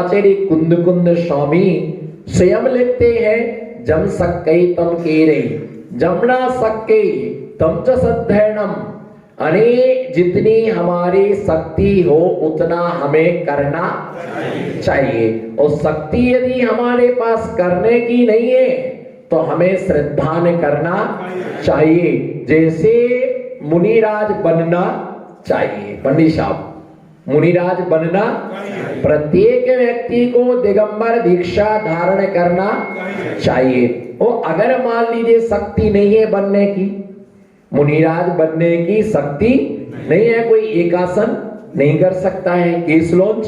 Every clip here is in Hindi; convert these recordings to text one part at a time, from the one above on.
आचार्य कुंद कुंद स्वामी स्वयं लिखते हैं, जम सक्कई तम केरे जमना सक्के तम च सद्धरणम। अरे जितनी हमारी शक्ति हो उतना हमें करना चाहिए, और शक्ति यदि हमारे पास करने की नहीं है तो हमें श्रद्धा ने करना चाहिए। जैसे मुनिराज बनना चाहिए, पंडित साहब मुनिराज बनना, प्रत्येक व्यक्ति को दिगंबर दीक्षा धारण करना चाहिए। और अगर मान लीजिए शक्ति नहीं है बनने की, मुनिराज बनने की शक्ति नहीं है, कोई एकासन नहीं कर सकता है, केस लॉन्च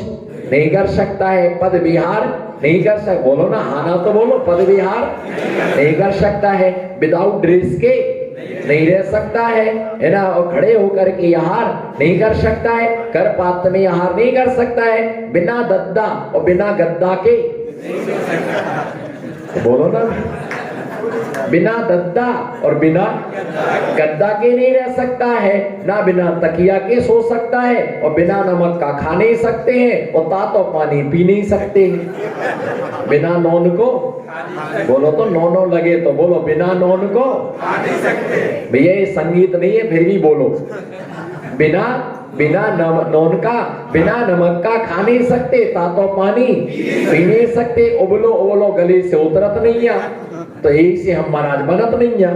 नहीं कर सकता है, पद विहार नहीं कर सकता, बोलो ना हाना तो बोलो, पद विहार नहीं कर सकता है, विदाउट ड्रेस के नहीं रह सकता है ना, और खड़े होकर के आहार नहीं कर सकता है, कर पात्र में आहार नहीं कर सकता है, बिना दद्दा और बिना गद्दा के बोलो ना, बिना दद्दा और बिना गद्दा के नहीं रह सकता है, ना बिना तकिया के सो सकता है, और बिना नमक का खा नहीं सकते हैं, और तातो पानी पी नहीं सकते हैं। बिना नॉन को बोलो तो नौनो लगे तो बोलो, बिना नॉन को भैया ये संगीत नहीं है फिर भी बोलो, बिना नॉन का बिना नमक का खा नहीं सकते, तातो पानी पी नहीं सकते, उबलो उबलो गले से उतरत नहीं है, तो एक से हम महाराज बनत नहीं है।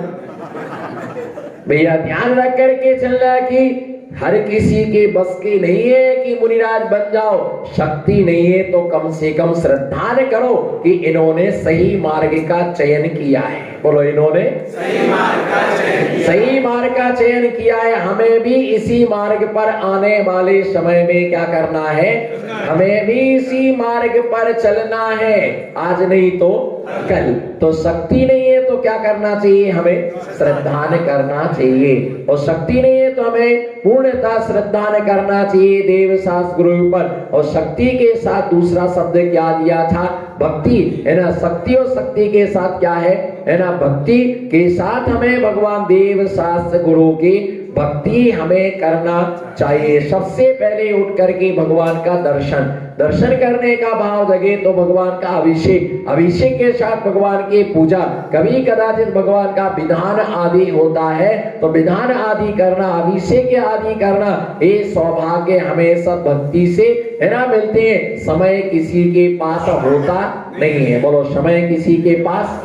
भैया ध्यान रख करके चल रहा है कि हर किसी के बस की नहीं है कि मुनिराज बन जाओ, शक्ति नहीं है तो कम से कम श्रद्धा न करो कि इन्होंने सही मार्ग का चयन किया है, बोलो इन्होंने सही मार्ग का चयन किया है, हमें भी इसी मार्ग पर आने वाले समय में क्या करना है, हमें भी इसी मार्ग पर चलना है, आज नहीं तो कल। तो शक्ति नहीं है तो क्या करना चाहिए, हमें श्रद्धा न करना चाहिए, और शक्ति नहीं है तो हमें पूर्णतः श्रद्धा न करना चाहिए देव शास्त्र गुरु पर। और शक्ति के साथ दूसरा शब्द क्या दिया था, भक्ति है ना, शक्ति और शक्ति के साथ क्या है ना, भक्ति के साथ हमें भगवान देव शास्त्र गुरु की भक्ति हमें करना चाहिए। सबसे पहले उठ करके भगवान का दर्शन करने का भाव जगे तो भगवान का अभिषेक के साथ भगवान की पूजा, कभी कदाचित भगवान का विधान आदि होता है तो विधान आदि करना, अभिषेक आदि करना, ये सौभाग्य हमें सब भक्ति से है ना मिलते हैं। समय किसी के पास होता नहीं है, बोलो समय किसी के पास,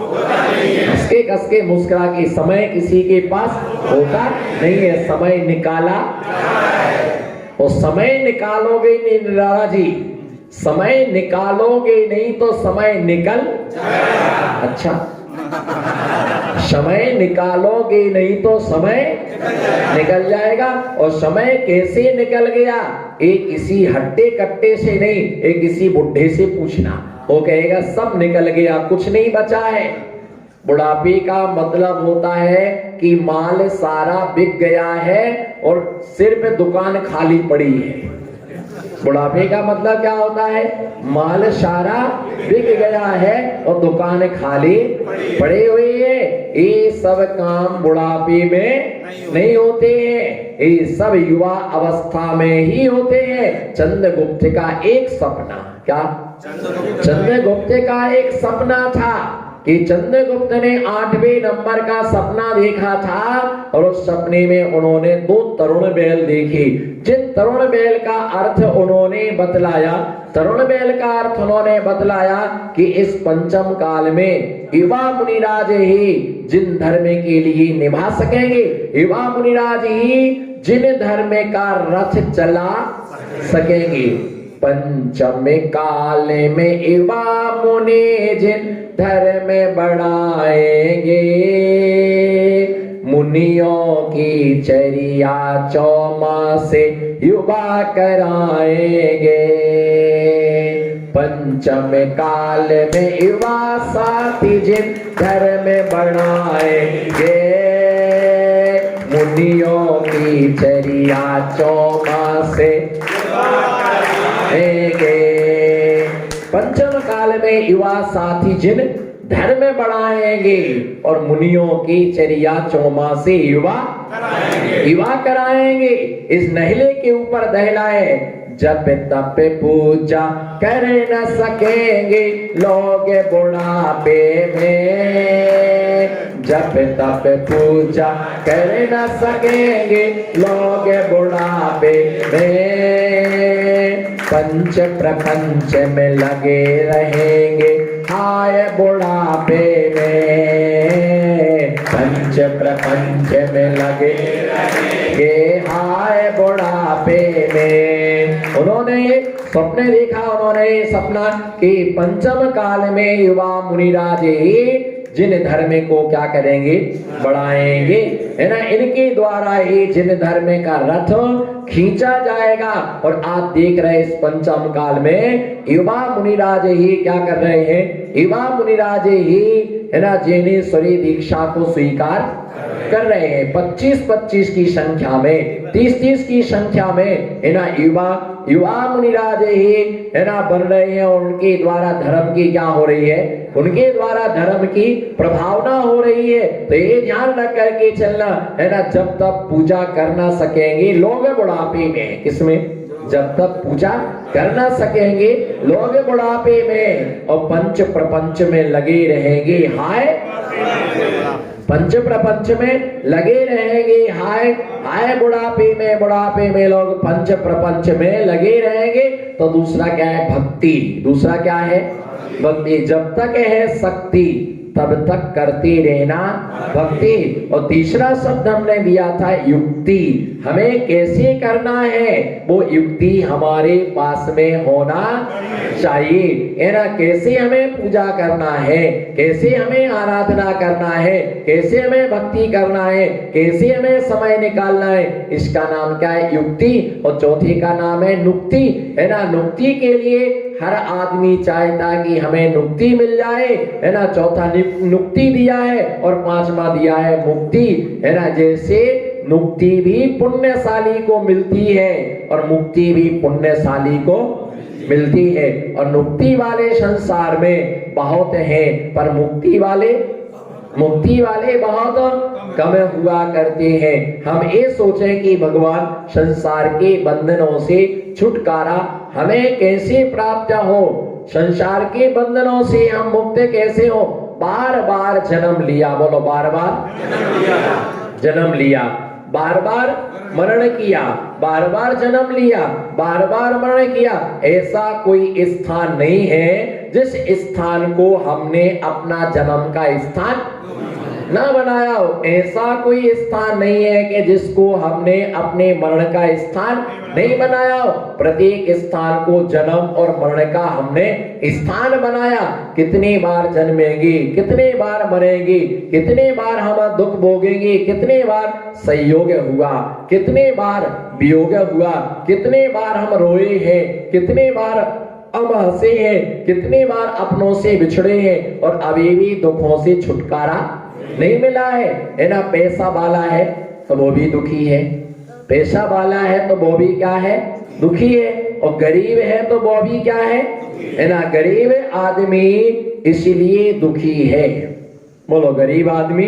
कस के मुस्कुरा के, समय किसी के पास होता नहीं है, समय निकाला, और समय निकालोगे नहीं राजा जी, समय निकालोगे नहीं तो समय निकल अच्छा, समय निकालोगे नहीं तो समय निकल जाएगा। और समय कैसे निकल गया, एक किसी हट्टे कट्टे से नहीं, एक किसी बुढ़े से पूछना, वो कहेगा सब निकल गया, कुछ नहीं बचा है। बुढ़ापे का मतलब होता है कि माल सारा बिक गया है और सिर्फ दुकान खाली पड़ी है। बुढ़ापे का मतलब क्या होता है, माल सारा बिक गया है और दुकान खाली पड़े हुए है। ये सब काम बुढ़ापे में नहीं होते हैं, ये सब युवा अवस्था में ही होते हैं। चंद्रगुप्त का एक सपना, क्या चंद्रगुप्त का एक सपना था कि चंद्रगुप्त ने 8वें नंबर का सपना देखा था, और उस सपने में उन्होंने 2 तरुण बैल देखे। जिन तरुण बैल का अर्थ उन्होंने बतलाया, तरुण बैल का अर्थ उन्होंने बतलाया कि इस पंचम काल में युवा मुनिराज ही जिन धर्म के लिए निभा सकेंगे, युवा मुनिराज ही जिन धर्म का रथ चला सकेंगे। पंचम काल में युवा मुनि जिन धर्म बढ़ाएंगे, मुनियों की चर्या चौमासे युवा कराएंगे। पंचम काल में युवा साथी जिन धर्म बढ़ाएंगे, मुनियों की चर्या चौमासे पंचम काल में युवा साथी जिन धर्म बढ़ाएंगे और मुनियों की चर्या चौमा से युवा कराएंगे। इस नहले के ऊपर दहलाए जब तब पूजा कर न सकेंगे लोग बुढ़ापे में, जब तब पूजा कर न सकेंगे लोग बुढ़ापे में, पंच प्रपंच में लगे रहेंगे हाय बुढ़ापे में, पंच प्रपंच में लगे रहेंगे हाय बुढ़ापे में। उन्होंने स्वप्न देखा, उन्होंने सपना कि पंचम काल में युवा मुनिराज ही जिन धर्म को क्या करेंगे, बढ़ाएंगे, है ना। इनके द्वारा ही जिन धर्म का रथ खींचा जाएगा। और आप देख रहे इस पंचम काल में युवा मुनिराज ही क्या कर रहे हैं, युवा मुनिराज ही, है ना, जैनेश्वरी दीक्षा को स्वीकार कर रहे हैं। 25-25 की संख्या में, 30-30 की संख्या में, है ना, युवा मुनिराज ही, है ना, बन रहे हैं। और उनके द्वारा धर्म की क्या हो रही है, उनके द्वारा धर्म की प्रभावना हो रही है। तो ये ध्यान रख करके चलना, है ना। जब तक पूजा कर ना सकेंगे लोग बुढ़ापे में, किसमें, जब तक पूजा कर ना सकेंगे लोग बुढ़ापे में, और पंच प्रपंच में लगे रहेंगे हाय, पंच प्रपंच में लगे रहेंगे हाय हाय बुढ़ापे में, बुढ़ापे में लोग पंच प्रपंच में लगे रहेंगे। तो दूसरा क्या है, भक्ति। दूसरा क्या है, भक्ति। जब तक है शक्ति तब तक करते रहना भक्ति। और तीसरा शब्द हमने दिया था युक्ति, हमें कैसे करना है वो युक्ति हमारे पास में होना चाहिए, है ना। कैसे हमें पूजा करना है, कैसे हमें आराधना करना है, कैसे हमें भक्ति करना है, कैसे हमें समय निकालना है, इसका नाम क्या है, युक्ति। और चौथे का नाम है नुक्ति, है ना। नुक्ति के लिए हर आदमी चाहता कि हमें नुक्ति मिल जाए, है ना। चौथा नुक्ति दिया है और पांचवा दिया है मुक्ति, है ना। जैसे नुक्ति भी पुण्यशाली को मिलती है और मुक्ति भी पुण्यशाली को मिलती है। और नुक्ति वाले संसार में बहुत हैं, पर मुक्ति वाले बहुत कम हुआ करते हैं। हम ये सोचें कि भगवान संसार के बंधनों से छुटकारा हमें कैसे प्राप्त हो, संसार के बंधनों से हम मुक्त कैसे हो। बार बार जन्म लिया, बोलो बार बार जन्म लिया, बार बार मरण किया, बार बार जन्म लिया, बार बार मरण किया। ऐसा कोई स्थान नहीं है जिस स्थान को हमने अपना जन्म का स्थान ना बनाया हो। ऐसा कोई स्थान नहीं है कि जिसको हमने अपने मरण का स्थान नहीं बनाया हो। प्रत्येक स्थान को जन्म और मरण का हमने स्थान बनाया। कितनी बार जन्मेंगे, कितने बार मरेंगे, कितने बार हम दुख भोगेंगे, कितने बार संयोग हुआ, कितने बार वियोग हुआ, कितने बार हम रोए हैं, कितने बार हम हंसे हैं, कितने बार अपनों से बिछड़े हैं और अभी भी दुखों से छुटकारा नहीं मिला है ना। पैसा वाला है तो वो भी दुखी है, पैसा वाला है तो वो भी क्या है, दुखी है। और गरीब है तो वो भी क्या है ना, गरीब आदमी इसलिए दुखी है। बोलो गरीब आदमी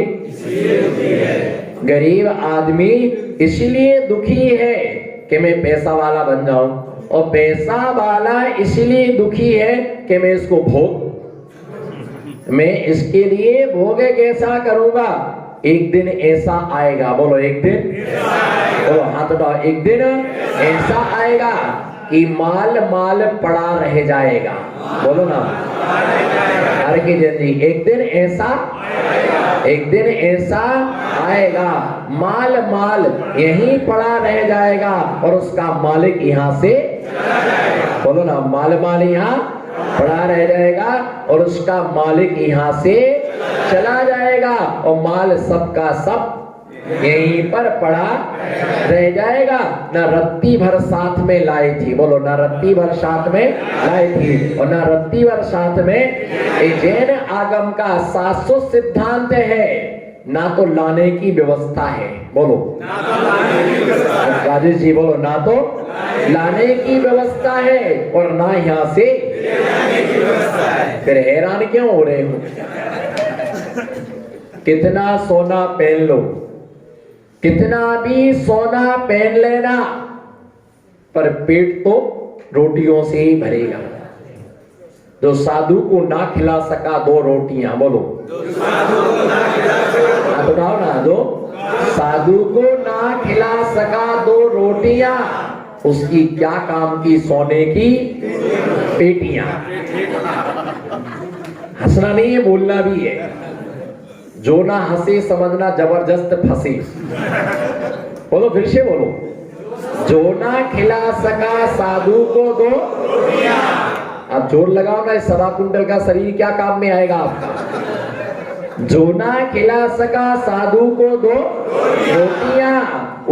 गरीब आदमी इसलिए दुखी है कि मैं पैसा वाला बन जाऊं, और पैसा वाला इसलिए दुखी है कि मैं इसको भोग, मैं इसके लिए भोग कैसा करूंगा। एक दिन ऐसा आएगा, बोलो एक दिन, बोलो हाथ उठाओ, एक दिन ऐसा आएगा कि माल माल पड़ा रह जाएगा। बोलो ना, हर की जिंदगी एक दिन ऐसा, एक दिन ऐसा आएगा माल माल यहीं पड़ा रह जाएगा और उसका मालिक यहाँ से, बोलो ना, माल माल यहाँ पड़ा रह जाएगा और उसका मालिक यहाँ से चला जाएगा और माल सबका सब यहीं पर पड़ा रह जाएगा। न रत्ती भर साथ में लाई थी, बोलो न रत्ती भर साथ में लाई थी, और न रत्ती भर साथ में। जैन आगम का शाश्वत सिद्धांत है, ना तो लाने की व्यवस्था है, बोलो राजेश जी, बोलो ना तो लाने की व्यवस्था है और ना यहाँ से। फिर हैरान क्यों हो रहे हो? कितना सोना पहन लो, कितना भी सोना पहन लेना, पर पेट तो रोटियों से ही भरेगा। जो साधु को ना खिला सका 2 रोटियां, बोलो बताओ ना, जो साधु को ना खिला सका 2 रोटियां, उसकी क्या काम की सोने की पेटियां। हंसना नहीं है, बोलना भी है। जो ना हंसे समझना जबरदस्त फंसे। बोलो, फिर से बोलो। जो ना खिला सका साधु को 2 रोटियां। अब जोर लगाओ ना, इस 1.25 कुंटल का शरीर क्या काम में आएगा आपका। जो ना खिला सका साधु को 2 रोटियां,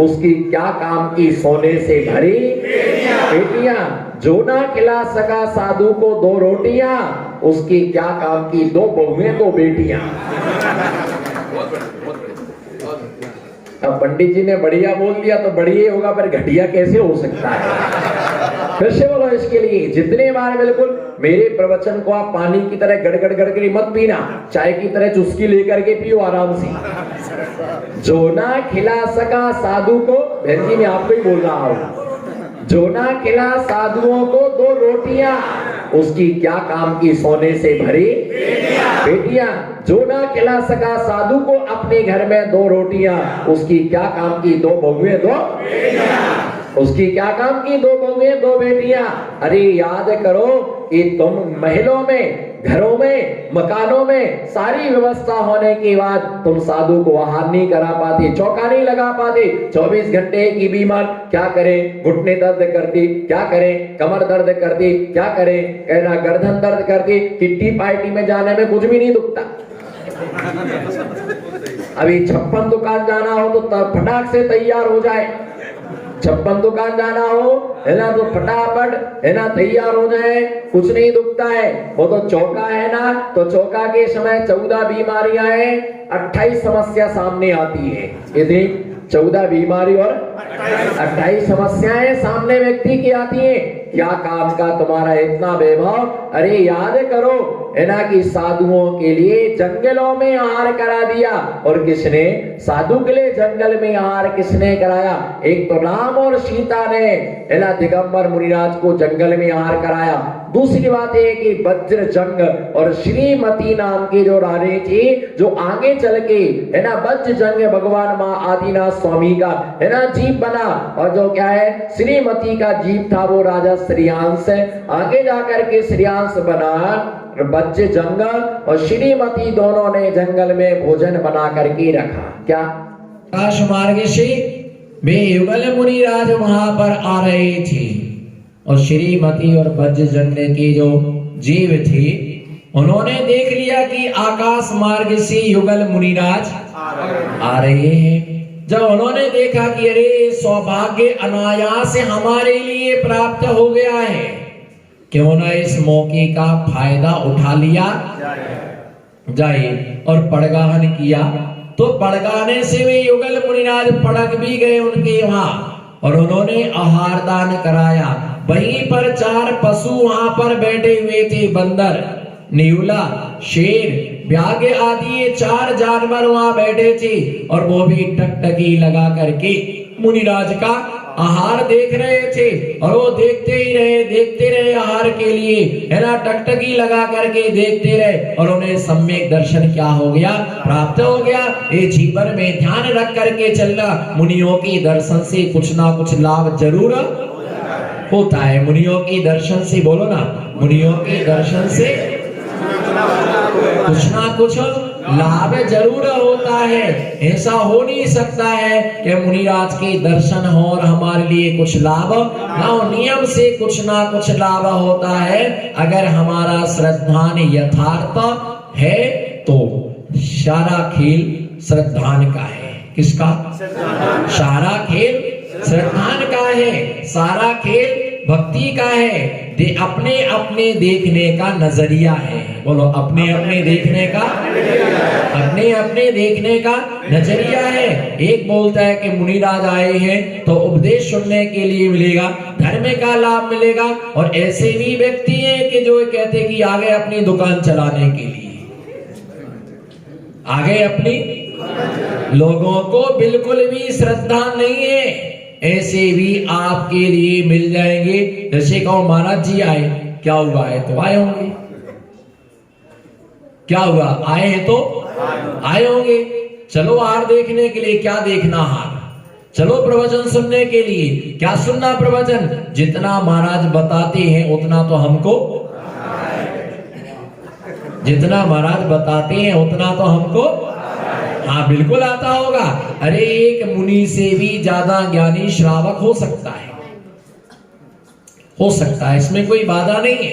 उसकी क्या काम की सोने से भरी पेटियां। जो ना खिला सका साधु को 2 रोटियां, उसकी क्या काम की 2 बहुएं 2 बेटियां। अब पंडित जी ने बढ़िया बोल दिया तो बढ़िया होगा, पर घटिया कैसे हो सकता है। फिर से बोलो इसके लिए जितने बार, बिल्कुल मेरे प्रवचन को आप पानी की तरह गड़गड़ गड़गड़ी मत पीना, चाय की तरह चुस्की लेकर के पियो आराम से। जो ना खिला सका साधु को, बहन जी मैं आपको ही बोल रहा हूं, जो ना खिला साधुओं को 2 रोटियां, उसकी क्या काम की सोने से भरी पेटियां। जो ना खिला सका साधु को अपने घर में 2 रोटियां, उसकी क्या काम की 2 बहुएं 2 उसकी क्या काम की 2 बहुएं 2 बेटियां। अरे याद करो कि तुम महलों में, घरों में, मकानों में सारी व्यवस्था होने के बाद तुम साधु को आहार नहीं करा पाते, चौका नहीं लगा पाते। 24 घंटे की बीमार, क्या करें, घुटने दर्द करती, क्या करें, कमर दर्द करती, क्या करें, कहना गर्दन दर्द करती, किट्टी पार्टी में जाने में कुछ भी नहीं दुखता। अभी 56 दुकान जाना हो तो फटाक से तैयार हो जाए। 56 दुकान जाना हो है ना, तो फटाफट है ना तैयार हो जाए, कुछ नहीं दुखता है। वो तो चौका है ना, तो चौका के समय 14 बीमारियां हैं, 28 समस्या सामने आती है। ये देख, 14 बीमारी और 28 समस्याएं सामने व्यक्ति की आती हैं। क्या काम का तुम्हारा इतना वैभव। अरे याद करो है ना कि साधुओं के लिए जंगलों में आहार करा दिया, और किसने, साधु के लिए जंगल में आहार किसने कराया। एक तो राम और सीता ने है ना दिगंबर मुनिराज को जंगल में आहार कराया। दूसरी बात है कि वज्र जंग और श्रीमती नाम की जो रानी थी, जो आगे चल के है ना वज्र जंग भगवान माँ आदिनाथ स्वामी का है ना जीप बना, और जो क्या है श्रीमती का जीप था वो राजा श्रेयांश, आगे जाकर के श्रेयांश बना वज्र जंग, और श्रीमती दोनों ने जंगल में भोजन बना करके रखा। क्या आकाश मार्ग से वे युगल मुनिराज वहां पर आ रहे थे, और श्रीमती और वज्र जंग की जो जीव थी, उन्होंने देख लिया कि आकाश मार्ग से युगल मुनिराज आ रहे हैं। जब उन्होंने देखा कि अरे सौभाग्य अनायास हमारे लिए प्राप्त हो गया है, क्यों ना इस मौके का फायदा उठा लिया जाए, और पड़गाहन किया। तो पड़गाने से वे युगल मुनिराज पड़क भी गए उनके वहां, और उन्होंने आहार दान कराया। वहीं पर 4 पशु वहां पर बैठे हुए थे, बंदर, न्यूला, शेर, व्याघ्र आदि, ये 4 जानवर वहां बैठे थे, और वो भी टकटकी लगा करके मुनिराज का आहार देख रहे थे। और वो देखते रहे आहार के लिए है ना, टकटकी लगा करके देखते रहे, और उन्हें सम्यक दर्शन क्या हो गया, प्राप्त हो गया। ये जीवन में ध्यान रख करके चलना, मुनियों के दर्शन से कुछ ना कुछ लाभ जरूर होता है। मुनियों के दर्शन से, बोलो ना, मुनियों के दर्शन से कुछ ना कुछ लाभ जरूर होता है। ऐसा हो नहीं सकता है कि मुनिराज के दर्शन हो और हमारे लिए कुछ लाभ ना हो। नियम से कुछ ना कुछ लाभ होता है। अगर हमारा श्रद्धान यथार्थ है तो सारा खेल श्रद्धान का है। किसका? सारा खेल श्रद्धान का है, सारा खेल भक्ति का है। अपने अपने देखने का नजरिया है। बोलो, अपने अपने देखने का, अपने अपने देखने का नजरिया है। एक बोलता है कि मुनिराज आए हैं तो उपदेश सुनने के लिए मिलेगा, धर्म का लाभ मिलेगा, और ऐसे भी व्यक्ति हैं कि जो कहते हैं कि आगे अपनी दुकान चलाने के लिए, आगे अपनी, लोगों को बिल्कुल भी श्रद्धा नहीं है। ऐसे भी आपके लिए मिल जाएंगे। जैसे कहो महाराज जी आए, क्या हुआ है तो आए होंगे, क्या हुआ आए हैं तो आए होंगे। चलो हार देखने के लिए, क्या देखना हार, चलो प्रवचन सुनने के लिए, क्या सुनना प्रवचन, जितना महाराज बताते हैं उतना तो हमको, जितना महाराज बताते हैं उतना तो हमको, हाँ बिल्कुल आता होगा। अरे एक मुनि से भी ज्यादा ज्ञानी श्रावक हो सकता है, हो सकता है, इसमें कोई बाधा नहीं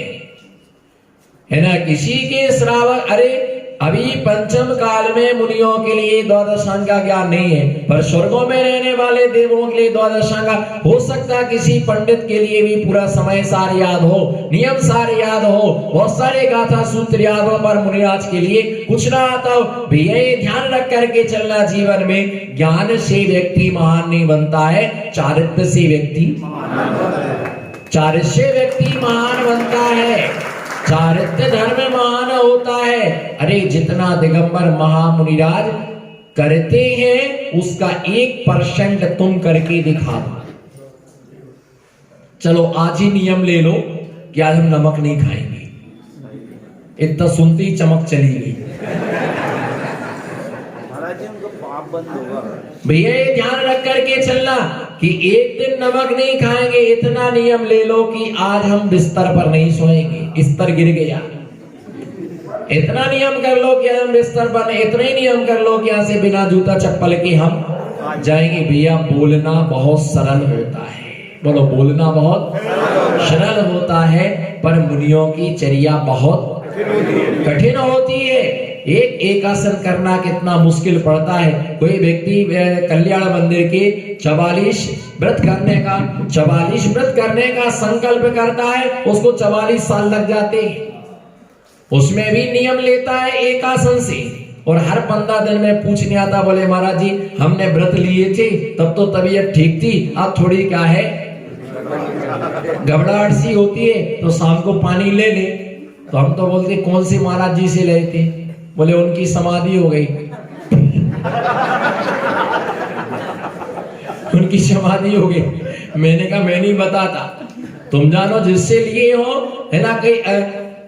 है ना। किसी के श्रावक, अरे अभी पंचम काल में मुनियों के लिए द्वादशांग का ज्ञान नहीं है, पर स्वर्गों में रहने वाले देवों के लिए द्वादशांग हो सकता है। किसी पंडित के लिए भी पूरा समय सार याद हो, नियम सार याद हो, बहुत सारे गाथा सूत्र याद हो, पर मुनिराज के लिए कुछ ना आता हो। भैया ये ध्यान रख करके चलना, जीवन में ज्ञान से व्यक्ति महान नहीं बनता है, चारित्र से व्यक्ति, चारित्र से व्यक्ति महान बनता है, चारित्र धर्म महान होता है। अरे जितना दिगंबर महामुनिराज करते हैं उसका 1% तुम करके दिखा दो। चलो आज ही नियम ले लो कि आज हम नमक नहीं खाएंगे, इतना सुनते ही चमक चली गई। भैया ये ध्यान रख करके चलना कि एक दिन नमक नहीं खाएंगे, इतना नियम ले लो कि आज हम बिस्तर पर नहीं सोएंगे, बिस्तर गिर गया, इतना नियम कर लो कि हम बिस्तर पर, इतना ही नियम कर लो कि यहाँ से बिना जूता चप्पल के हम जाएंगे। भैया बोलना बहुत सरल होता है, बोलो बोलना बहुत सरल होता है, पर मुनियों की चर्या बहुत कठिन होती है। एक आसन करना कितना मुश्किल पड़ता है। कोई व्यक्ति कल्याण मंदिर के 44 व्रत करने का संकल्प करता है, उसको 44 साल लग जाते हैं। उसमें भी नियम लेता है एक आसन से, और हर 15 दिन में पूछने आता, बोले महाराज जी हमने व्रत लिए थे तब तो तबीयत ठीक थी, अब थोड़ी क्या है घबराहट सी होती है, तो शाम को पानी ले ले। तो हम तो बोलते कौन से महाराज जी से लेते, बोले उनकी समाधि हो गई उनकी समाधि हो गई। मैंने कहा मैं नहीं बताता, तुम जानो जिससे लिए हो, है ना।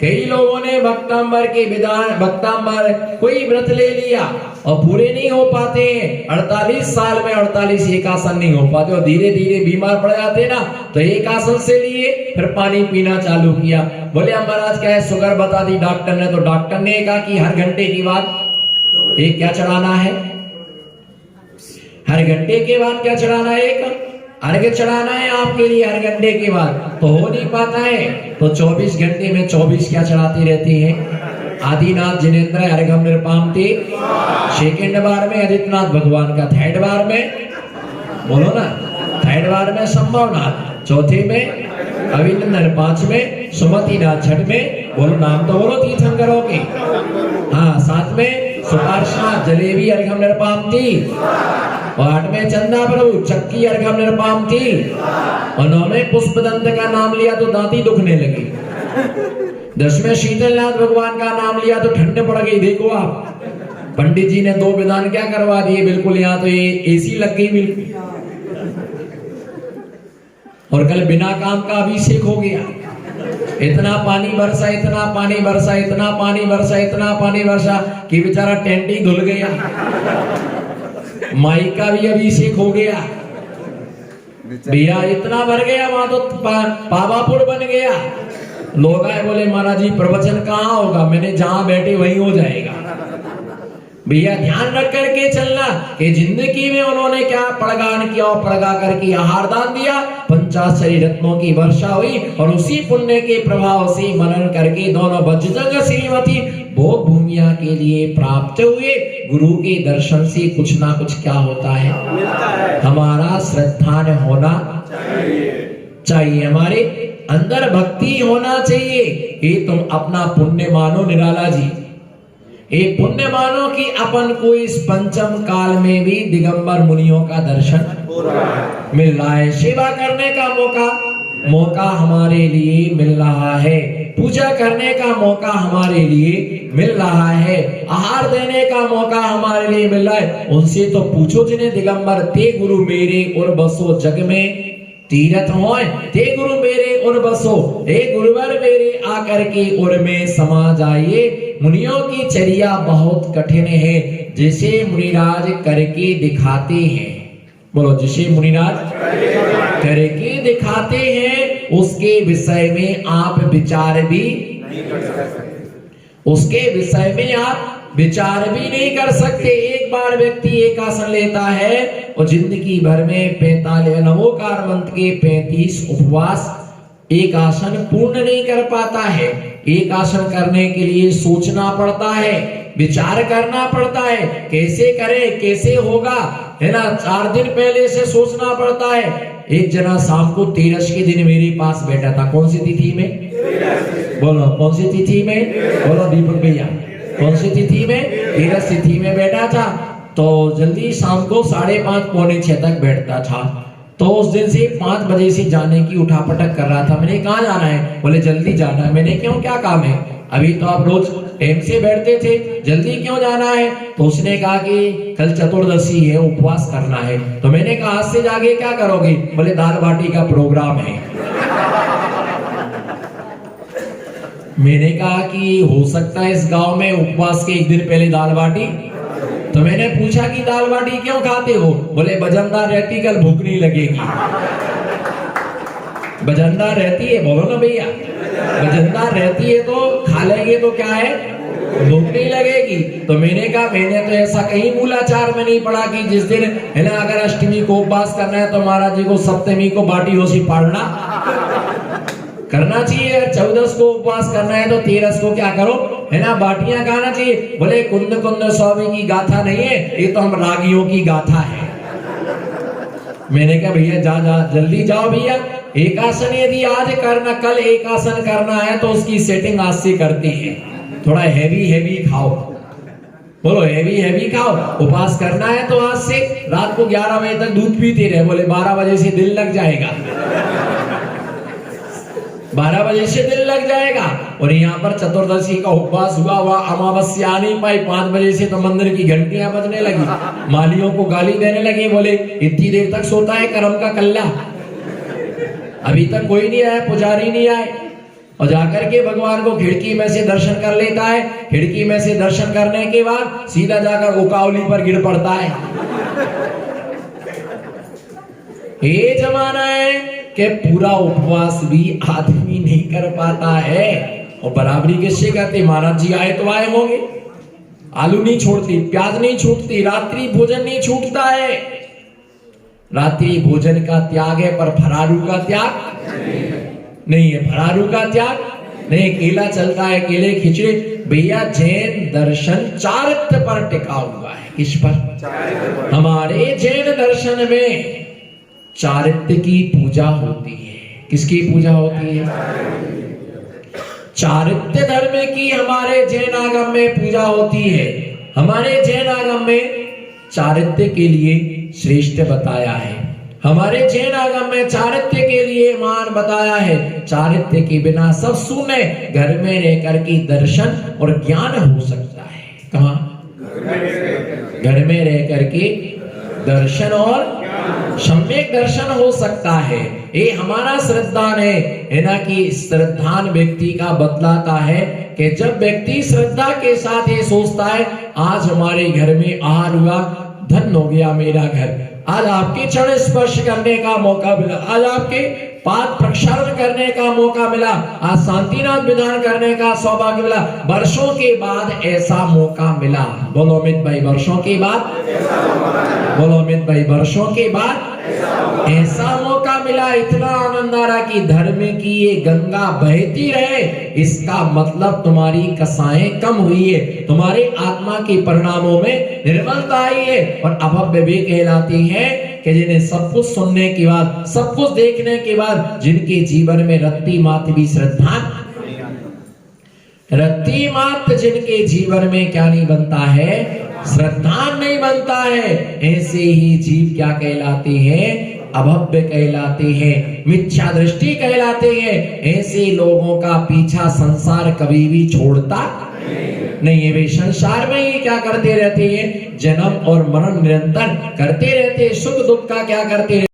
कई लोगों ने भक्तांबर के विधान, भक्तांबर कोई व्रत ले लिया और पूरे नहीं हो पाते हैं, 48 साल में 48 एक आसन नहीं हो पाते, और धीरे धीरे बीमार पड़ जाते ना, तो एक आसन से लिए फिर पानी पीना चालू किया। बोले महाराज क्या है, शुगर बता दी डॉक्टर ने, तो डॉक्टर ने कहा कि हर घंटे के बाद एक क्या चढ़ाना है, हर घंटे के बाद क्या चढ़ाना है, एक अर्घ्य चढ़ाना है आपके लिए हर घंटे के बाद। तो हो नहीं पाता है, तो 24 घंटे में 24 क्या चढ़ाते रहते हैं। आदिनाथ जिनेंद्र अर्घम निरपामते, सेकेंड बार में आदित्यनाथ भगवान का, थर्ड बार में बोलो ना, थर्ड बार में संभवनाथ, चौथे में अभिनंदन, 5 में सुमतिनाथ, 6 में बोलो नाम तो बोलो तीर्थंकरों के, हाँ 7 में सुपार्शनाथ जलेबी अर्घम निरपामती, और 8 में चंदा प्रभु चक्की अर्घम निरपामती, और 9 में पुष्पदंत का नाम लिया तो दांती दुखने लगी, 10 में शीतलनाथ भगवान का नाम लिया तो ठंड पड़ गई। देखो आप पंडित जी ने 2 विधान क्या करवा दिए, बिल्कुल यहाँ तो ये एसी लग गई बिल्कुल, और कल बिना काम का अभिषेक हो गया। इतना पानी बरसा, इतना पानी बरसा, इतना पानी बरसा, इतना पानी बरसा कि बेचारा टेंट ही धुल गया, माई का भी अभिषेक हो गया। भैया इतना भर गया, वहां तो पावापुर बन गया। लोग आए बोले महाराज जी प्रवचन कहाँ होगा, मैंने जहां बैठे वहीं हो जाएगा। भैया ध्यान रख करके चलना कि जिंदगी में उन्होंने क्या पड़गान किया, और पड़गा करके आहार दान दिया, 50 रत्नों की वर्षा हुई, और उसी पुण्य के प्रभाव से मनन करके दोनों बजरंग श्रीमती भोग भूमिया के लिए प्राप्त हुए। गुरु के दर्शन से कुछ ना कुछ क्या होता है, हमारा श्रद्धा होना चाहिए, हमारे अंदर भक्ति होना चाहिए। ये तुम अपना पुण्य मानो निराला जी, ये पुण्य मानो कि अपन को इस पंचम काल में भी दिगंबर मुनियों का दर्शन मिल रहा है, सेवा करने का मौका हमारे लिए मिल रहा है। पूजा करने का मौका हमारे लिए मिल रहा है, आहार देने का मौका हमारे लिए मिल रहा है। उनसे तो पूछो जिन्हें दिगंबर ते गुरु मेरे और बसो जग में तीरथ होए, ते गुरु मेरे और बसो, हे गुरुवर मेरे आकर के और में समा जाइए। मुनियों की चर्या बहुत कठिन है, जिसे मुनिराज करके दिखाते हैं। बोलो, जिसे मुनिराज करके दिखाते हैं उसके विषय में आप विचार भी नहीं कर सकते, उसके विषय में आप विचार भी नहीं कर सकते। एक बार व्यक्ति एक आसन लेता है और जिंदगी भर में 45 नमोकार मंत्र के 35 उपवास एक आसन पूर्ण नहीं कर पाता है। एक आसन करने के लिए सोचना पड़ता है, विचार करना पड़ता है, कैसे करें, कैसे होगा, है ना। 4 दिन पहले से सोचना पड़ता है। एक जना शाम को 13 के दिन मेरे पास बैठा था। कौन सी तिथि में? बोलो, कौन सी तिथि में? बोलो दीपक भैया, कौन सी तिथि में? 13 तिथि में बैठा था। तो जल्दी शाम को 5:30 पौने 6 तक बैठता था। तो उस दिन से 5 बजे से जाने की उठापटक कर रहा था। मैंने कहाँ जाना है? बोले जल्दी जाना है। मैंने क्यों, क्या काम है? अभी तो आप रोज टाइम से बैठते थे, जल्दी क्यों जाना है? तो उसने कहा कि कल चतुर्दशी है, उपवास करना है। तो मैंने कहा आज से जाके क्या करोगे? बोले दाल बाटी का प्रोग्राम है। मैंने कहा कि हो सकता है इस गांव में उपवास के 1 दिन पहले दाल बाटी। तो मैंने पूछा कि दाल बाटी क्यों खाते हो? बोले वजनदार रहती, कल भूख नहीं लगेगी। वजनदार रहती है, बोलो ना भैया, वजनदार रहती है तो खा लेंगे तो क्या है, भूख नहीं लगेगी। तो मैंने कहा मैंने तो ऐसा कहीं मूलाचार में नहीं पढ़ा कि जिस दिन, है ना, अगर अष्टमी को उपवास करना है तो महाराज जी को सप्तमी को बाटी रोसी पाड़ना करना चाहिए। 14 को उपवास करना है तो 13 को क्या करो, है ना, बाटियां खाना चाहिए। बोले कुंद कुंद स्वामी की गाथा नहीं है, ये तो हम रागियों की गाथा है। मैंने कहा भैया जा जल्दी जाओ भैया। एक आसन यदि आज करना, कल एक आसन करना है तो उसकी सेटिंग आज से करते हैं। थोड़ा हैवी खाओ, बोलो हैवी खाओ। उपवास करना है तो आज से रात को 11 बजे तक दूध पीते रहे। बोले 12 बजे से दिल लग जाएगा, 12 बजे से दिल लग जाएगा। और यहाँ पर चतुर्दशी का उपवास हुआ, वह अमावस्या आ नहीं पाई। 5 बजे से तो मंदिर की घंटियां बजने लगी, मालियों को गाली देने लगे। बोले इतनी देर तक सोता है करम का कल्ला, अभी तक कोई नहीं आया, पुजारी नहीं आए। और जाकर के भगवान को खिड़की में से दर्शन कर लेता है। खिड़की में से दर्शन करने के बाद सीधा जाकर उकावली पर गिर पड़ता है। ये जमाना है कि पूरा उपवास भी आदमी नहीं कर पाता है। और बराबरी किससे कहते? महाराज जी आए तो आए होंगे। आलू नहीं छोड़ती, प्याज नहीं छूटती, रात्रि भोजन नहीं छूटता है। रात्रि भोजन का त्याग है पर फरारू का त्याग नहीं है। फरारू का त्याग नहीं, केला चलता है, केले खिचड़ी। भैया जैन दर्शन चारित्र्य पर टिका हुआ है। किस पर? हमारे जैन दर्शन में चारित्र्य की पूजा होती है। किसकी पूजा होती है? चारित्र्य धर्म की हमारे जैन आगम में पूजा होती है। हमारे जैन आगम में चारित्र्य के लिए श्रेष्ठ बताया है। हमारे जैन आगम में चारित्र्य के लिए मान बताया है। चारित्र्य के बिना सब शून्य, घर में रहकर के दर्शन और ज्ञान हो सकता है। कहाँ? घर में रहकर के दर्शन और सम्यक दर्शन हो सकता है। ये हमारा श्रद्धान है ना, कि श्रद्धान व्यक्ति का बतलाता है कि जब व्यक्ति श्रद्धा के साथ ये सोचता है आज हमारे घर में आहार हुआ, धन हो गया मेरा घर, आज आपके चरण स्पर्श करने का मौका मिला, आज आपके पाद प्रक्षालन करने का मौका मिला, आज शांतिनाथ विधान करने का सौभाग्य मिला। वर्षों के बाद ऐसा मौका मिला। बोलो अमित भाई, वर्षों के बाद, बोलो अमित भाई, वर्षों के बाद ऐसा मौका मिला। इतना आनंद आ रहा कि धर्म की ये गंगा बहती रहे, इसका मतलब तुम्हारी कसाएं कम हुई है, तुम्हारे आत्मा के परिणामों में निर्मलता आई है। और अभव्य वे कहलाती है कि जिन्हें सब कुछ सुनने के बाद, सब कुछ देखने के बाद, जिनके जीवन में रत्ती मात्र भी श्रद्धा, रत्ती मात्र जिनके जीवन में क्या नहीं बनता है, श्रद्धा नहीं बनता है, ऐसे ही जीव क्या कहलाते हैं, अभव्य कहलाते हैं, मिथ्या दृष्टि कहलाते हैं। ऐसे लोगों का पीछा संसार कभी भी छोड़ता नहीं है। वे संसार में ही क्या करते रहते हैं, जन्म और मरण निरंतर करते रहते हैं, सुख दुख का क्या करते हैं।